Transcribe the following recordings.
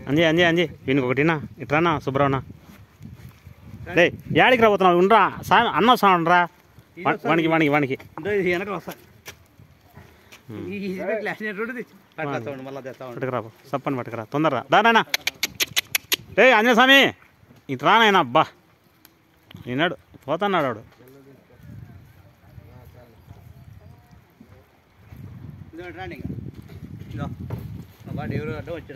అంజీ అంజీ అంజీ వీనికి ఒకటినా ఇట్రానా సుబ్రహ్మణ రే యాడికి రాబోతున్నావు ఉండరా సాయం అన్న వస్తా ఉండరా వానికి వానికి వానికి పట్టుకురా సప్పని పట్టుకురా తొందరరా దానా రే అంజనే స్వామి ఇటు రానాయన అబ్బా ఈనాడు పోతున్నాడు వాడు వచ్చి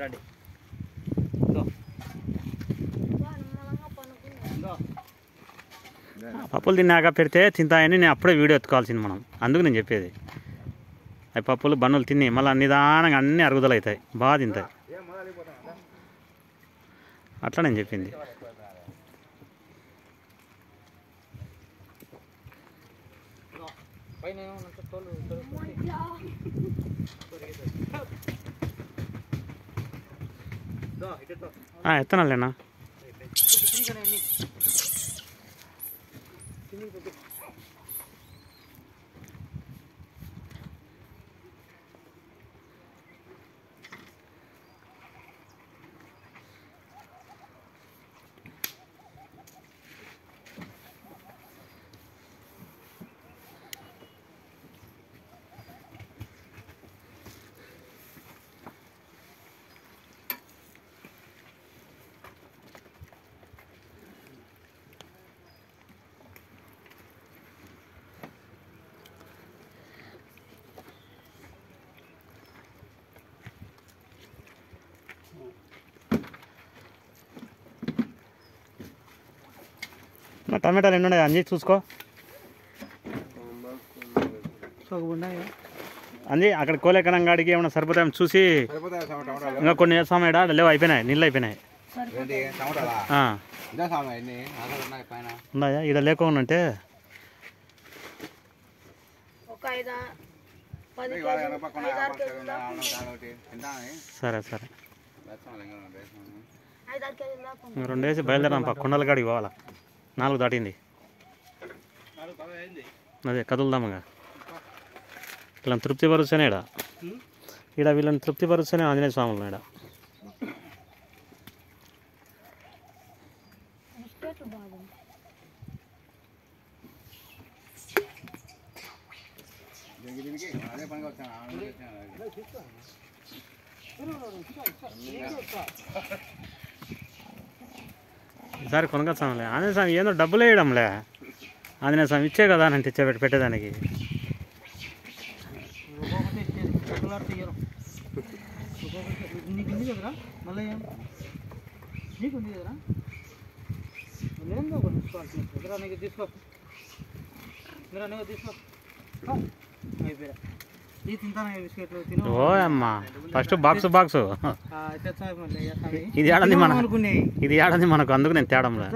పప్పులు తిన్నాక పెడితే తింటాయని నేను అప్పుడే వీడియో ఎత్తుకోవాల్సింది మనం అందుకు నేను చెప్పేది అవి పప్పులు బన్నులు తిని మళ్ళీ నిదానంగా అన్నీ అరుగుదల అవుతాయి బాగా తింటాయి అట్లా నేను చెప్పింది ఎత్తనాలేనా టమాటాలు ఎన్ని ఉన్నాయి అంజీ చూసుకో అంజీ అక్కడ కోలేకనం గాడికి ఏమైనా సరిపోతాయని చూసి ఇంకా కొన్ని వేస్తాం ఇడా లేవు అయిపోయినాయి నీళ్ళు అయిపోయినాయి ఉన్నాయా ఇక్కడ లేకుండా అంటే సరే సరే 2 వేసి బయలుదేరాం కొండల కాడికి పోవాలా 4 దాటింది అదే కదులుదాముగా వీళ్ళని తృప్తిపరుస్తేనే ఈడ వీళ్ళని తృప్తిపరుస్తేనే ఆంజనేయ స్వాములు ఈడ ఈసారి కొనకొచ్చాంలే ఆంజనేయ స్వామి ఏందో డబ్బులు వేయడంలే ఆంజనేయ స్వామి ఇచ్చే కదా అని తెచ్చే పెట్టేదానికి ఓ అమ్మా ఫస్ట్ బాక్సు ఇది ఆడంది మనకు అందుకు నేను తేడంలే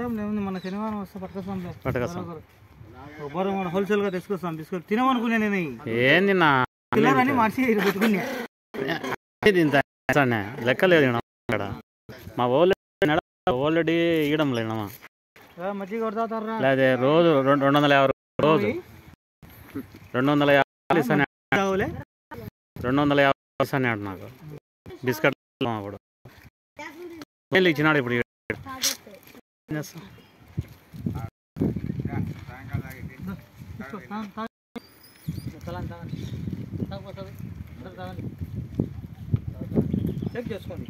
మన శనివారం వస్తే పట్టుకొస్తాం హోల్సేల్ గా తీసుకొస్తాం బిస్కెట్ తినమనుకునే నేను ఏంది నా లెక్క లేదు మా ఓల్రెడీ ఇయడం లేనమ్మా మజ్జిగ కొడతారా లేదే రోజు 250 రోజు 250 ఇస్తాను నాకు బిస్కెట్ అప్పుడు ఇచ్చినాడు ఇప్పుడు చెక్ చేసుకోండి